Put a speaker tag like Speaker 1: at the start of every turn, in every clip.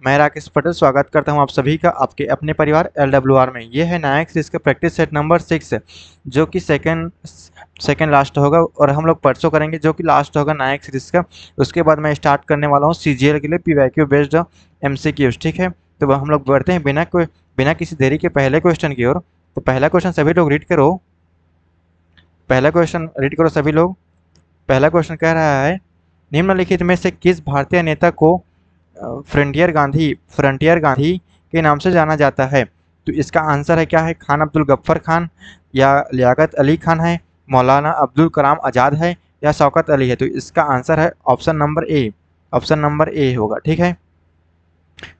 Speaker 1: मैं राकेश पटेल स्वागत करता हूं आप सभी का आपके अपने परिवार LWR में। ये है नायक सीरीज का प्रैक्टिस सेट नंबर 6 जो कि सेकंड लास्ट होगा और हम लोग परसों करेंगे जो कि लास्ट होगा नायक सीरीज का। उसके बाद मैं स्टार्ट करने वाला हूं CGL के लिए PYQ बेस्ड MCQs। ठीक है, तो वह हम लोग बढ़ते हैं बिना किसी देरी के पहले क्वेश्चन की ओर। तो पहला क्वेश्चन सभी लोग रीड करो। पहला क्वेश्चन रीड करो सभी लोग। पहला क्वेश्चन कह रहा है, निम्नलिखित में से किस भारतीय नेता को फ्रंटियर गांधी के नाम से जाना जाता है? तो इसका आंसर है क्या है? खान अब्दुल गफ्फर खान, या लियाकत अली खान है, मौलाना अब्दुल कलाम आज़ाद है, या शौकत अली है? तो इसका आंसर है option number A. Option number A होगा। ठीक है,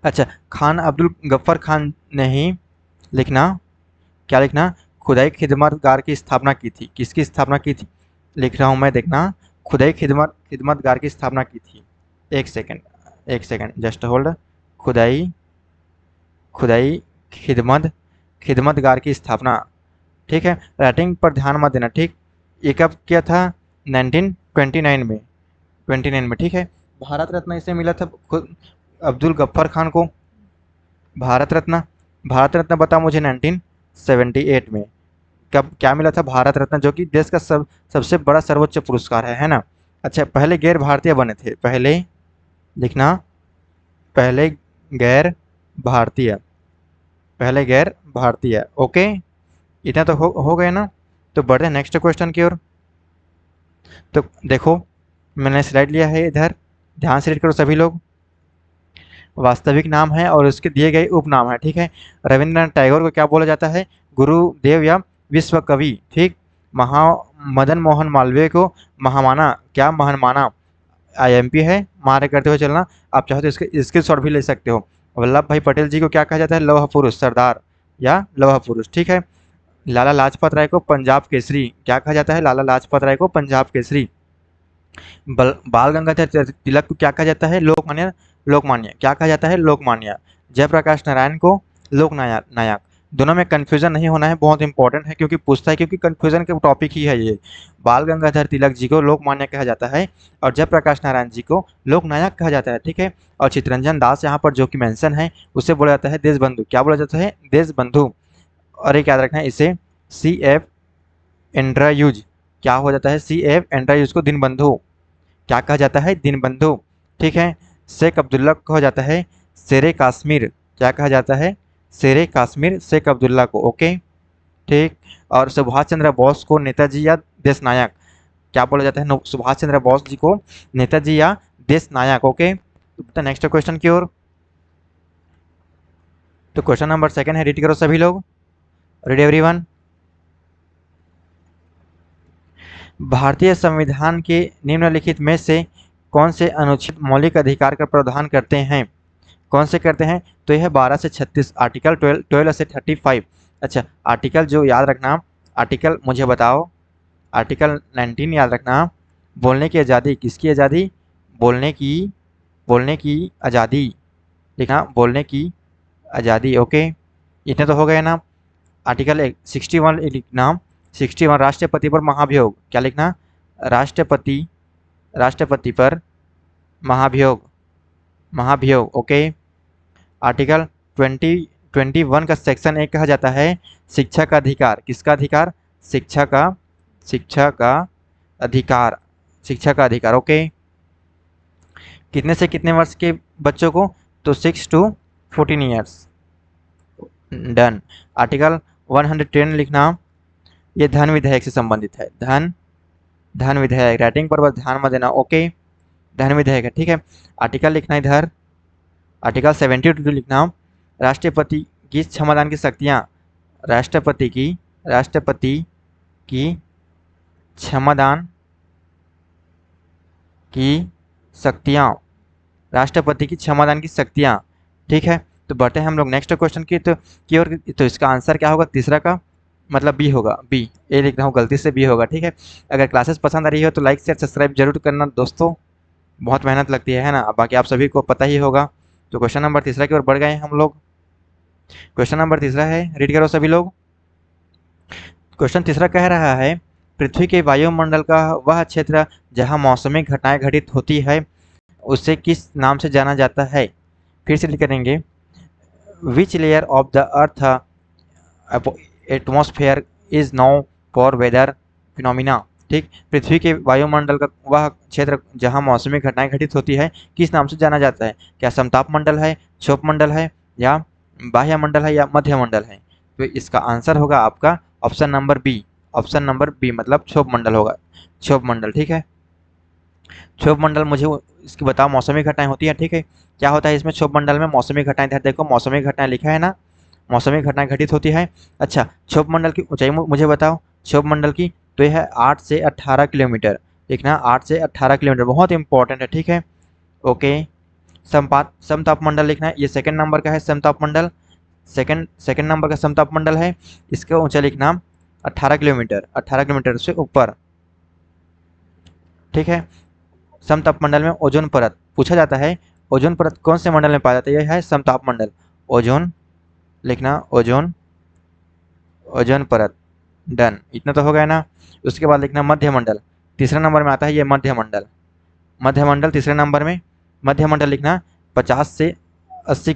Speaker 1: अच्छा, खान अब्दुल गफ्फर खान नहीं लिखना। क्या लिखना? खुदाई खिदमतगार की स्थापना की थी। किसकी स्थापना की थी? लिख रहा हूँ मैं, देखना। खुदाई खिदमतगार की स्थापना की थी। एक सेकंड जस्ट होल्ड। खुदाई खुदाई खिदमतगार की स्थापना। ठीक है, राइटिंग पर ध्यान मत देना। ठीक, ये कब किया था? 1929 में। 29 में। ठीक है, भारत रत्न इसे मिला था खुद अब्दुल गफ्फर खान को। भारत रत्न, भारत रत्न बताओ मुझे। 1978 में कब क्या मिला था? भारत रत्न, जो कि देश का सबसे बड़ा सर्वोच्च पुरस्कार है ना। अच्छा, पहले गैर भारतीय बने थे। पहले लिखना, पहले गैर भारतीय, पहले गैर भारतीय। ओके, इतना तो हो गए ना। तो बढ़ते हैं नेक्स्ट क्वेश्चन की ओर। तो देखो, मैंने स्लाइड लिया है इधर, ध्यान से रीड करो सभी लोग। वास्तविक नाम है और उसके दिए गए उपनाम है। ठीक है, रविंद्रनाथ टैगोर को क्या बोला जाता है? गुरुदेव या विश्व कवि। ठीक, महा मदन मोहन मालवीय को महामाना, क्या महामाना? IMP है, मारे करते हुए चलना। आप चाहो तो इसके शॉट भी ले सकते हो। वल्लभ भाई पटेल जी को क्या कहा जाता है? लौह पुरुष, सरदार या लौह पुरुष। ठीक है, लाला लाजपत राय को पंजाब केसरी, क्या कहा जाता है? लाला लाजपत राय को पंजाब केसरी। बाल गंगाधर तिलक को क्या कहा जाता है? लोकमान्य, क्या कहा जाता है? लोकमान्य। जयप्रकाश नारायण को लोकनायक नायक। दोनों में कंफ्यूजन नहीं होना है, बहुत इंपॉर्टेंट है क्योंकि पूछता है, क्योंकि कंफ्यूजन का टॉपिक ही है ये। बाल गंगाधर तिलक जी को लोकमान्य कहा जाता है और जयप्रकाश नारायण जी को लोकनायक कहा जाता है। ठीक है, और चित्तरंजन दास यहाँ पर जो कि मेंशन है, उसे बोला जाता है देशबंधु। क्या बोला जाता है? देशबंधु। और एक याद रखना है, इसे CF एंड्रायूज, क्या हो जाता है? CF एंड्रायूज को दीनबंधु क्या कहा जाता है? दीनबंधु। ठीक है, शेख अब्दुल्ला को कहा जाता है शेरे काश्मीर, क्या कहा जाता है? शेरे काश्मीर, शेख अब्दुल्ला को। ओके, ठीक। और सुभाष चंद्र बोस को नेताजी या देश नायक, क्या बोला जाता है? सुभाष चंद्र बोस जी को नेताजी या देश नायक। ओके, तो नेक्स्ट क्वेश्चन की ओर। तो क्वेश्चन नंबर 2 है, रीड करो सभी लोग। Read everyone. भारतीय संविधान के निम्नलिखित में से कौन से अनुच्छेद मौलिक अधिकार का प्रावधान करते हैं? कौन से करते हैं? तो यह 12 से 36, आर्टिकल 12 से 35। अच्छा, आर्टिकल जो याद रखना, आर्टिकल मुझे बताओ। आर्टिकल 19 याद रखना। बोलने की आज़ादी, किसकी आज़ादी? बोलने की आज़ादी लिखना, बोलने की आज़ादी। ओके, इतने तो हो गए ना। आर्टिकल 61 लिखना। 61 राष्ट्रपति पर महाभियोग, क्या लिखना? राष्ट्रपति पर महाभियोग। ओके, आर्टिकल 21 का सेक्शन 1 कहा जाता है शिक्षा का अधिकार। किसका अधिकार? शिक्षा का अधिकार, शिक्षा का अधिकार। ओके, कितने से कितने वर्ष के बच्चों को? तो 6 to 14 ईयर्स। डन। आर्टिकल 110 लिखना, ये धन विधेयक से संबंधित है। धन विधेयक, राइटिंग पर बस ध्यान मत देना। ओके, धन विधेयक है। ठीक है, आर्टिकल लिखना इधर। आर्टिकल 72 लिखना, राष्ट्रपति की क्षमतान की शक्तियाँ, राष्ट्रपति की क्षमतान की शक्तियाँ, राष्ट्रपति की क्षमतान की शक्तियाँ। ठीक है, तो बढ़ते हैं हम लोग नेक्स्ट क्वेश्चन की ओर। तो इसका आंसर क्या होगा? तीसरा का मतलब बी होगा। बी, ए लिख रहा हूँ, गलती से बी होगा। ठीक है, अगर क्लासेस पसंद आ रही हो तो लाइक शेयर सब्सक्राइब जरूर करना दोस्तों, बहुत मेहनत लगती है ना। बाकी आप सभी को पता ही होगा। तो क्वेश्चन नंबर तीसरा की ओर बढ़ गए हम लोग। क्वेश्चन नंबर तीसरा है, रीड करो सभी लोग। क्वेश्चन तीसरा कह रहा है, पृथ्वी के वायुमंडल का वह क्षेत्र जहाँ मौसमी घटनाएं घटित होती है उसे किस नाम से जाना जाता है? फिर से लिख करेंगे, which layer of the earth atmosphere is known for weather phenomena. ठीक, पृथ्वी के वायुमंडल का वह क्षेत्र जहां मौसमी घटनाएं घटित होती है किस नाम से जाना जाता है? क्या समताप मंडल है, क्षोभ मंडल है, या बाह्य मंडल है, या मध्य मंडल है? तो इसका आंसर होगा आपका option number B. Option number B मतलब क्षोभ मंडल होगा, क्षोभ मंडल। ठीक है, क्षोभ मंडल मुझे इसकी बताओ, मौसमी घटनाएं होती है। ठीक है, क्या होता है इसमें क्षोभ मंडल में? मौसमी घटनाएं। देखो मौसमी घटनाएं लिखा है ना, मौसमी घटनाएं घटित होती है। अच्छा, क्षोभ मंडल की ऊंचाई मुझे बताओ, क्षोभ मंडल की। तो यह है 8 से 18 किलोमीटर। लिखना 8 से 18 किलोमीटर, बहुत इंपॉर्टेंट है। ठीक है, ओके। समपात समताप मंडल लिखना है, ये सेकंड नंबर का है समताप मंडल, सेकंड नंबर का समताप मंडल है। इसका ऊंचाई लिखना 18 किलोमीटर, 18 किलोमीटर से ऊपर। ठीक है, समताप मंडल में ओजोन परत पूछा जाता है। ओजोन परत कौन से मंडल में पाया जाता है? यह है समताप मंडल। ओजोन लिखना, ओजोन, ओजोन परत। डन, इतना तो हो गया ना। उसके बाद लिखना मध्य मंडल, तीसरा नंबर में आता है ये मध्य मंडल। मध्य मंडल तीसरे नंबर में, मध्य मंडल लिखना 50 से 80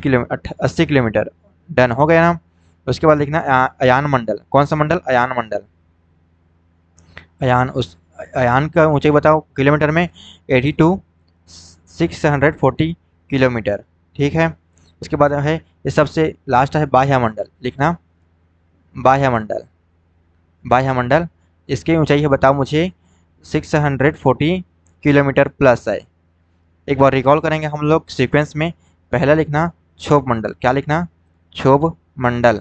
Speaker 1: किलोमीटर। डन हो गया ना। उसके बाद लिखना अयान मंडल। कौन सा मंडल? अयान मंडल। अयान, उस अयान का ऊंचाई बताओ किलोमीटर में, 82 640 किलोमीटर। ठीक है, उसके बाद है ये सबसे लास्ट है बाह्य मंडल। लिखना बाह्य मंडल, बाह्य मंडल, इसकी ऊंचाई है बताओ मुझे 640 किलोमीटर प्लस है। एक बार रिकॉल करेंगे हम लोग सीक्वेंस में। पहला लिखना क्षोभ मंडल। क्या लिखना? क्षोभ मंडल।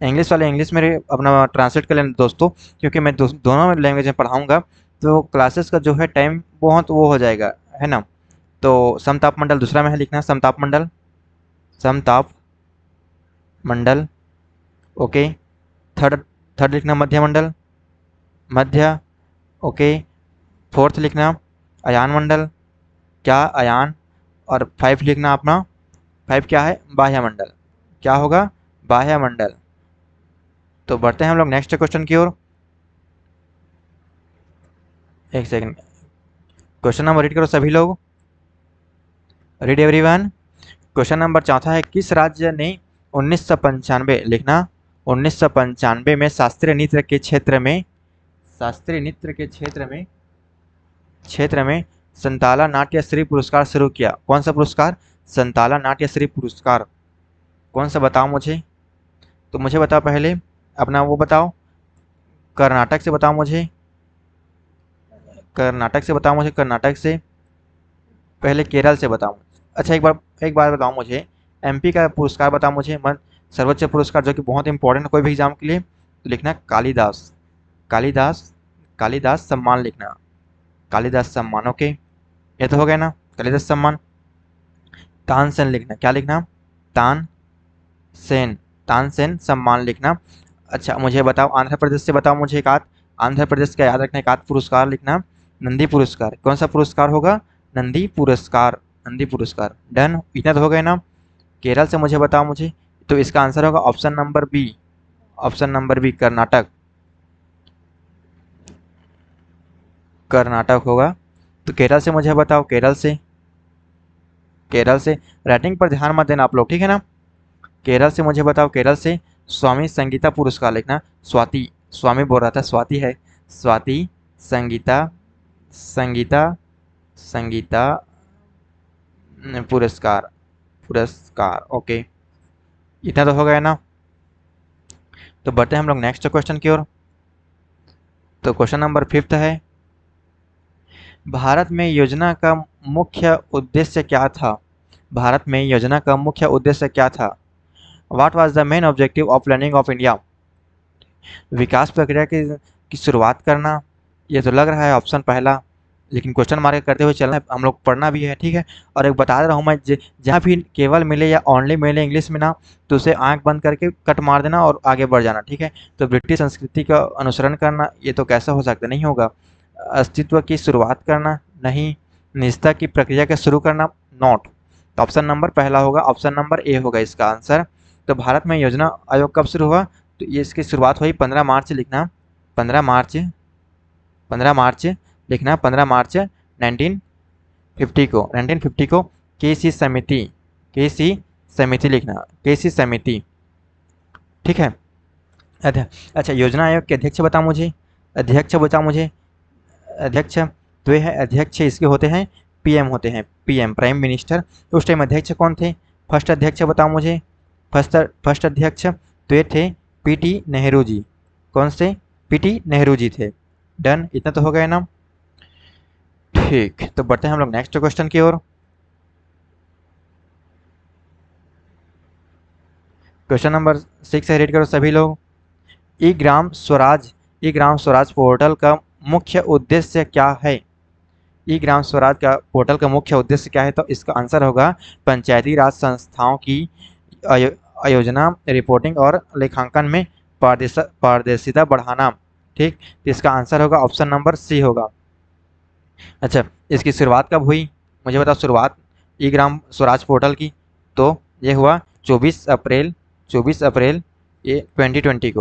Speaker 1: इंग्लिश वाले इंग्लिश में अपना ट्रांसलेट कर लेना दोस्तों, क्योंकि मैं दोनों लैंग्वेज में पढ़ाऊँगा, तो क्लासेस का जो है टाइम बहुत वो हो जाएगा, है ना। तो समताप मंडल दूसरा में है, लिखना समताप मंडल, समताप मंडल। ओके, थर्ड थर्ड लिखना मध्य मंडल, मध्य। ओके, फोर्थ लिखना अयान मंडल। क्या? अयान। और 5 लिखना अपना, 5 क्या है? बाह्य मंडल। क्या होगा? बाह्य मंडल। तो बढ़ते हैं हम लोग नेक्स्ट क्वेश्चन की ओर। एक सेकंड, क्वेश्चन नंबर रीड करो सभी लोग। Read everyone. क्वेश्चन नंबर चौथा है, किस राज्य ने 1995, लिखना 1995 में शास्त्रीय नृत्य के क्षेत्र में, शास्त्रीय नृत्य के क्षेत्र में संताला नाट्यश्री पुरस्कार शुरू किया? कौन सा पुरस्कार? संताला नाट्यश्री पुरस्कार। कौन सा बताओ मुझे? तो मुझे बताओ पहले अपना वो बताओ, कर्नाटक से बताओ मुझे, कर्नाटक से बताओ मुझे, कर्नाटक से। पहले केरल से बताओ। अच्छा, एक बार बताओ मुझे, एमपी का पुरस्कार बताओ मुझे, मन सर्वोच्च पुरस्कार जो कि बहुत इंपॉर्टेंट है कोई भी एग्जाम के लिए। तो लिखना कालिदास, कालिदास, कालिदास सम्मान लिखना, कालिदास सम्मान। ओके, ये तो हो गया ना, कालिदास सम्मान। तानसेन लिखना। क्या लिखना? तानसेन, तानसेन सम्मान लिखना। अच्छा, मुझे बताओ आंध्र प्रदेश से बताओ मुझे एक आध, आंध्र प्रदेश का याद रखना, एक आध पुरस्कार लिखना। नंदी पुरस्कार। कौन सा पुरस्कार होगा? नंदी पुरस्कार, नंदी पुरस्कार। डन, इतना तो हो गया ना। केरल से मुझे बताओ मुझे, तो इसका आंसर होगा option number B, option number B Karnataka, Karnataka होगा। तो केरल से मुझे बताओ, केरल से, केरल से। राइटिंग पर ध्यान मत देना आप लोग, ठीक है ना। केरल से मुझे बताओ, केरल से स्वामी संगीता पुरस्कार लिखना। स्वाति, स्वामी बोल रहा था, स्वाति है, स्वाति संगीता, संगीता, संगीता पुरस्कार, पुरस्कार। ओके, इतना तो हो गया ना। तो बढ़ते हैं हम लोग नेक्स्ट क्वेश्चन की ओर। तो क्वेश्चन नंबर 5 है, भारत में योजना का मुख्य उद्देश्य क्या था? भारत में योजना का मुख्य उद्देश्य क्या था? What was the main objective of planning of India? विकास प्रक्रिया की शुरुआत करना। ये तो लग रहा है ऑप्शन पहला, लेकिन क्वेश्चन मार्क करते हुए चलना है, हम लोग पढ़ना भी है, ठीक है। और एक बता रहा हूँ मैं, जहाँ भी केवल मिले या ओनली मिले इंग्लिश में ना, तो उसे आंख बंद करके कट मार देना और आगे बढ़ जाना, ठीक है। तो ब्रिटिश संस्कृति का अनुसरण करना, ये तो कैसा हो सकता, नहीं होगा। अस्तित्व की शुरुआत करना, नहीं। निजता की प्रक्रिया का शुरू करना, नॉट। तो ऑप्शन नंबर पहला होगा, ऑप्शन नंबर ए होगा इसका आंसर। तो भारत में योजना आयोग कब शुरू हुआ? तो ये इसकी शुरुआत हुई 15 मार्च, लिखना 15 मार्च, 15 मार्च लिखना, 15 मार्च 1950 को, 1950 को केसी समिति, केसी समिति लिखना, केसी समिति, ठीक है। अच्छा, योजना आयोग के अध्यक्ष बताओ मुझे, अध्यक्ष बताओ मुझे, अध्यक्ष तो ये है, अध्यक्ष इसके होते हैं पीएम होते हैं, पीएम प्राइम मिनिस्टर। तो उस टाइम अध्यक्ष कौन थे? फर्स्ट अध्यक्ष बताओ मुझे, फर्स्ट अध्यक्ष तो ये थे पीटी नेहरू जी। कौन से? पीटी नेहरू जी थे। डन, इतना तो हो गया ना। ठीक, तो बढ़ते हैं हम लोग नेक्स्ट क्वेश्चन की ओर। क्वेश्चन नंबर 6 है, रीड करो सभी लोग। ई ग्राम स्वराज पोर्टल का मुख्य उद्देश्य क्या है? ई ग्राम स्वराज का पोर्टल का मुख्य उद्देश्य क्या है? तो इसका आंसर होगा पंचायती राज संस्थाओं की आयोजना, रिपोर्टिंग और लेखांकन में पारदर्शिता बढ़ाना। ठीक, तो इसका आंसर होगा ऑप्शन नंबर सी होगा। अच्छा, इसकी शुरुआत कब हुई? मुझे बताओ शुरुआत ई ग्राम स्वराज पोर्टल की। तो ये हुआ 24 अप्रैल ये 2020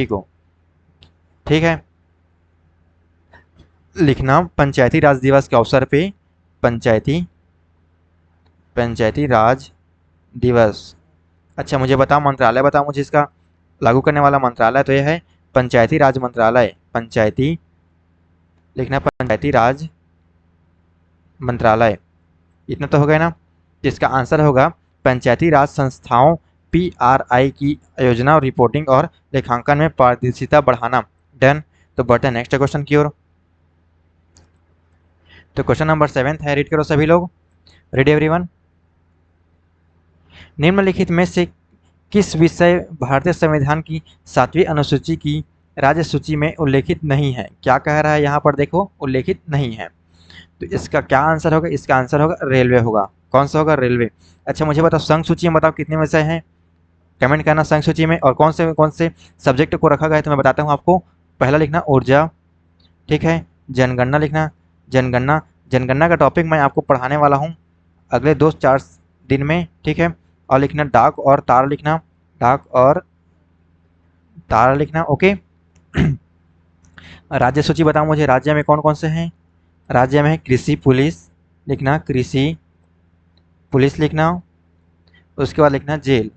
Speaker 1: को। ठीक है, लिखना पंचायती राज दिवस के अवसर पे, पंचायती राज दिवस। अच्छा, मुझे बताओ मंत्रालय बताओ मुझे इसका लागू करने वाला मंत्रालय। तो यह है पंचायती राज मंत्रालय, लिखना पंचायती राज मंत्रालय। इतना तो हो गया ना। जिसका आंसर होगा पंचायती राज संस्थाओं PRI की योजना और रिपोर्टिंग और लेखांकन में पारदर्शिता बढ़ाना। डन, तो बढ़ते हैं नेक्स्ट क्वेश्चन की ओर। तो क्वेश्चन नंबर 7 है, रीड करो सभी लोग, रीड एवरीवन। निम्नलिखित में से किस विषय भारतीय संविधान की 7वीं अनुसूची की राज्य सूची में उल्लेखित नहीं है? क्या कह रहा है यहाँ पर? देखो, उल्लेखित नहीं है। तो इसका क्या आंसर होगा? इसका आंसर होगा रेलवे होगा। कौन सा होगा? रेलवे। अच्छा, मुझे बताओ संघ सूची में बताओ कितने विषय हैं? कमेंट करना संघ सूची में, और कौन से सब्जेक्ट को रखा गया है तो मैं बताता हूँ आपको। पहला लिखना ऊर्जा, ठीक है। जनगणना लिखना, जनगणना का टॉपिक मैं आपको पढ़ाने वाला हूँ अगले 2-4 दिन में, ठीक है। और लिखना डाक और तार लिखना, डाक और तार लिखना, ओके। राज्य सूची बताओ मुझे, राज्य में कौन कौन से हैं? राज्य में है कृषि पुलिस, लिखना कृषि पुलिस लिखना। उसके बाद लिखना जेल,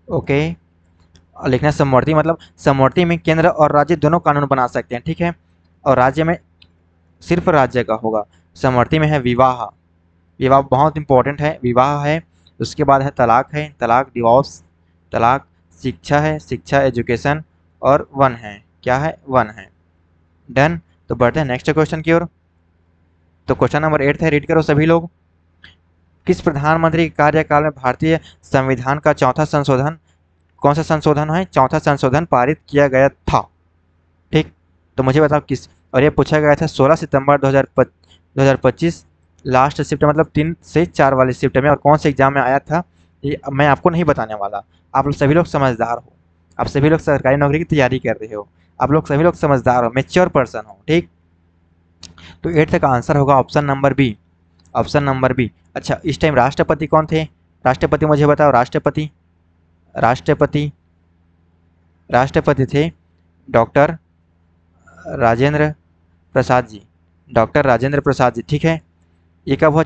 Speaker 1: ओके। और लिखना समवर्ती, मतलब समवर्ती में केंद्र और राज्य दोनों कानून बना सकते हैं, ठीक है। और राज्य में सिर्फ राज्य का होगा। समवर्ती में है विवाह, विवाह बहुत इंपॉर्टेंट है, विवाह है। उसके बाद है तलाक, है तलाक, डिवोर्स, तलाक। शिक्षा है, शिक्षा एजुकेशन। और वन है, क्या है? वन है। डन, तो बढ़ते हैं नेक्स्ट क्वेश्चन की ओर। तो क्वेश्चन नंबर 8 है, रीड करो सभी लोग। किस प्रधानमंत्री के कार्यकाल में भारतीय संविधान का चौथा संशोधन, कौन सा संशोधन है? चौथा संशोधन पारित किया गया था, ठीक। तो मुझे बताओ किस, और ये पूछा गया था 16 सितंबर 2025 लास्ट शिफ्ट, मतलब 3 से 4 वाले शिफ्ट में। और कौन से एग्जाम में आया था ये मैं आपको नहीं बताने वाला। आप लोग सभी लोग समझदार हो, आप सभी लोग सरकारी नौकरी की तैयारी कर रहे हो, आप लोग सभी लोग समझदार हो, मेच्योर पर्सन हो, ठीक। तो 8 का आंसर होगा option number B, option number B. अच्छा, इस टाइम राष्ट्रपति कौन थे? राष्ट्रपति मुझे बताओ, राष्ट्रपति राष्ट्रपति राष्ट्रपति थे डॉक्टर राजेंद्र प्रसाद जी, डॉक्टर राजेंद्र प्रसाद जी, ठीक है। ये कब हुआ?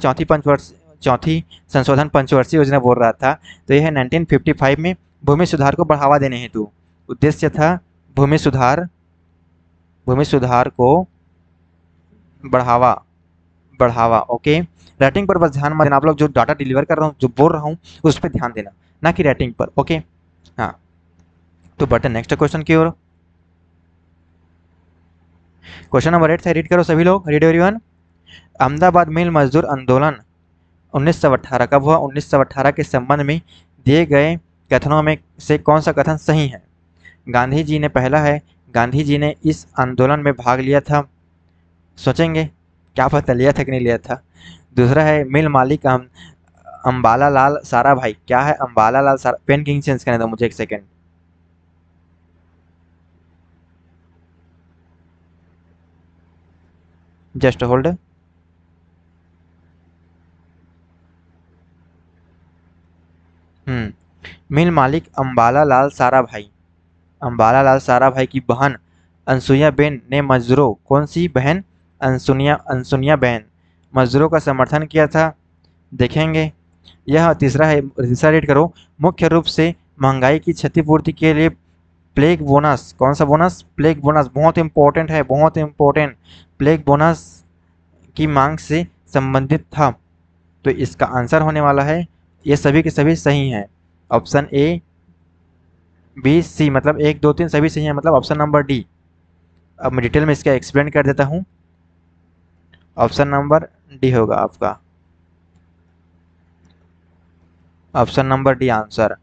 Speaker 1: चौथी संशोधन पंचवर्षीय योजना बोल रहा था। तो यह है 1955 में भूमि सुधार को बढ़ावा देने हेतु, उद्देश्य था भूमि सुधार को बढ़ावा, ओके। राइटिंग पर बस ध्यान मत देना, आप लोग जो डाटा डिलीवर कर रहा हूँ, जो बोल रहा हूँ, उस पर ध्यान देना, ना कि राइटिंग पर, ओके। हाँ, तो बढ़ते नेक्स्ट क्वेश्चन की ओर। क्वेश्चन नंबर 8 से रीड करो सभी लोग, रीड एवरीवन। अहमदाबाद मिल मजदूर आंदोलन 1918 कब हुआ? 1918 के संबंध में दिए गए कथनों में से कौन सा कथन सही है? गांधी जी ने, पहला है गांधी जी ने इस आंदोलन में भाग लिया था, सोचेंगे क्या पता लिया था कि नहीं लिया था। दूसरा है मिल मालिक अंबाला लाल सारा भाई, क्या है? अंबाला लाल सारा, पेन किंग चेंज करने दो मुझे एक सेकेंड। Just hold. मिल मालिक अंबाला लाल सारा भाई की बहन अनसुईया बेन ने मजदूरों, कौन सी बहन? अनसुईया बेन, मजदूरों का समर्थन किया था। देखेंगे यह तीसरा है, तीसरा रीड करो, मुख्य रूप से महंगाई की क्षतिपूर्ति के लिए प्लेग बोनस, कौन सा बोनस, प्लेग बोनस, बहुत इंपॉर्टेंट है, बहुत इंपॉर्टेंट, प्लेग बोनस की मांग से संबंधित था। तो इसका आंसर होने वाला है, ये सभी के सभी सही हैं, ऑप्शन ए बी सी, मतलब 1 2 3 सभी सही हैं, मतलब ऑप्शन नंबर डी। अब मैं डिटेल में इसका एक्सप्लेन कर देता हूँ, ऑप्शन नंबर डी होगा आपका, option number D answer,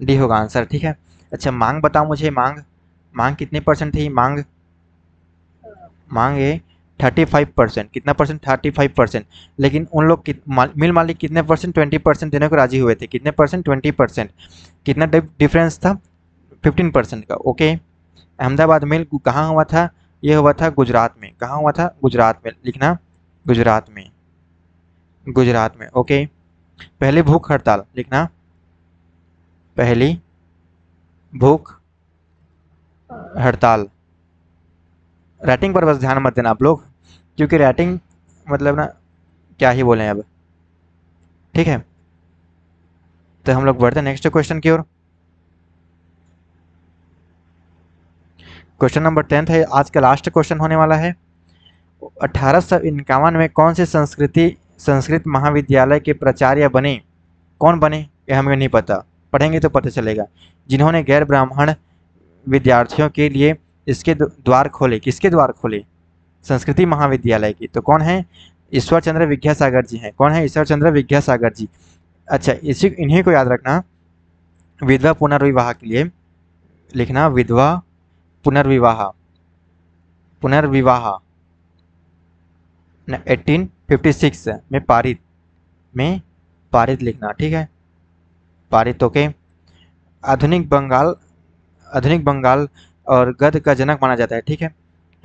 Speaker 1: D होगा आंसर, ठीक है। अच्छा मांग बताओ मुझे, मांग, मांग कितने परसेंट थी, मांग, मांग है 35%, कितना परसेंट, 35%। लेकिन उन लोग मिल मालिक कितने परसेंट, 20% देने को राजी हुए थे, कितने परसेंट, 20%। कितना डिफरेंस था, 15% का, ओके। अहमदाबाद मिल कहाँ हुआ था, ये हुआ था गुजरात में, कहाँ हुआ था, गुजरात में, लिखना गुजरात में, गुजरात में, ओके। पहली भूख हड़ताल लिखना, पहली भूख हड़ताल, राइटिंग पर बस ध्यान मत देना आप लोग, क्योंकि राइटिंग मतलब ना क्या ही बोलें अब, ठीक है। तो हम लोग बढ़ते हैं नेक्स्ट क्वेश्चन की ओर। क्वेश्चन नंबर 10 है, आज का लास्ट क्वेश्चन होने वाला है। 1851 में कौन से संस्कृत महाविद्यालय के प्राचार्य बने, कौन बने, ये हमें नहीं पता, पढ़ेंगे तो पता चलेगा। जिन्होंने गैर ब्राह्मण विद्यार्थियों के लिए इसके द्वार खोले, किसके द्वार खोले, संस्कृति महाविद्यालय की, तो कौन है, ईश्वर चंद्र विद्यासागर जी हैं, कौन है, ईश्वर चंद्र विद्यासागर जी। अच्छा इन्हीं को याद रखना, विधवा पुनर्विवाह के लिए लिखना, विधवा पुनर्विवाह, पुनर्विवाह 1856 में पारित लिखना, ठीक है, पारित, ओके। आधुनिक बंगाल, आधुनिक बंगाल और गद्य का जनक माना जाता है, ठीक है,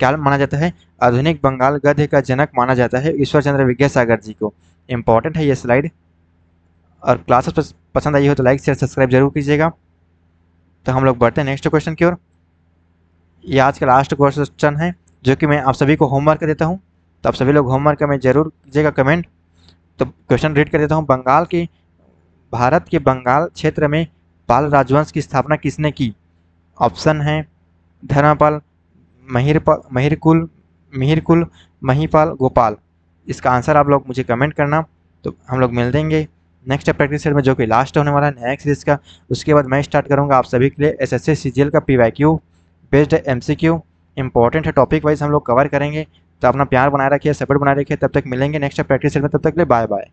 Speaker 1: क्या माना जाता है, आधुनिक बंगाल गद्य का जनक माना जाता है ईश्वर चंद्र विद्यासागर जी को। इंपॉर्टेंट है ये स्लाइड, और क्लासेस पसंद आई हो तो लाइक शेयर सब्सक्राइब जरूर कीजिएगा। तो हम लोग बढ़ते हैं नेक्स्ट क्वेश्चन की ओर। ये आज का लास्ट क्वेश्चन है, जो कि मैं आप सभी को होमवर्क देता हूँ, तो आप सभी लोग होमवर्क में जरूर कीजिएगा कमेंट। तो क्वेश्चन रीड कर देता हूँ, भारत के बंगाल क्षेत्र में पाल राजवंश की स्थापना किसने की। ऑप्शन है धर्मपाल, महिरकुल, मिहिरकुल, महिपाल, गोपाल। इसका आंसर आप लोग मुझे कमेंट करना। तो हम लोग मिल देंगे नेक्स्ट प्रैक्टिस सेट में, जो कि लास्ट होने वाला है नया सीरीज का। उसके बाद मैं स्टार्ट करूंगा आप सभी के लिए एसएससी सीजीएल का पीवाईक्यू बेस्ड एमसीक्यू, इंपॉर्टेंट है टॉपिक वाइज हम लोग कवर करेंगे। तो अपना प्यार बनाए रखिए, सपोर्ट बनाए रखिए, तब तक मिलेंगे नेक्स्ट प्रैक्टिस सेट में, तब तक के लिए बाय बाय।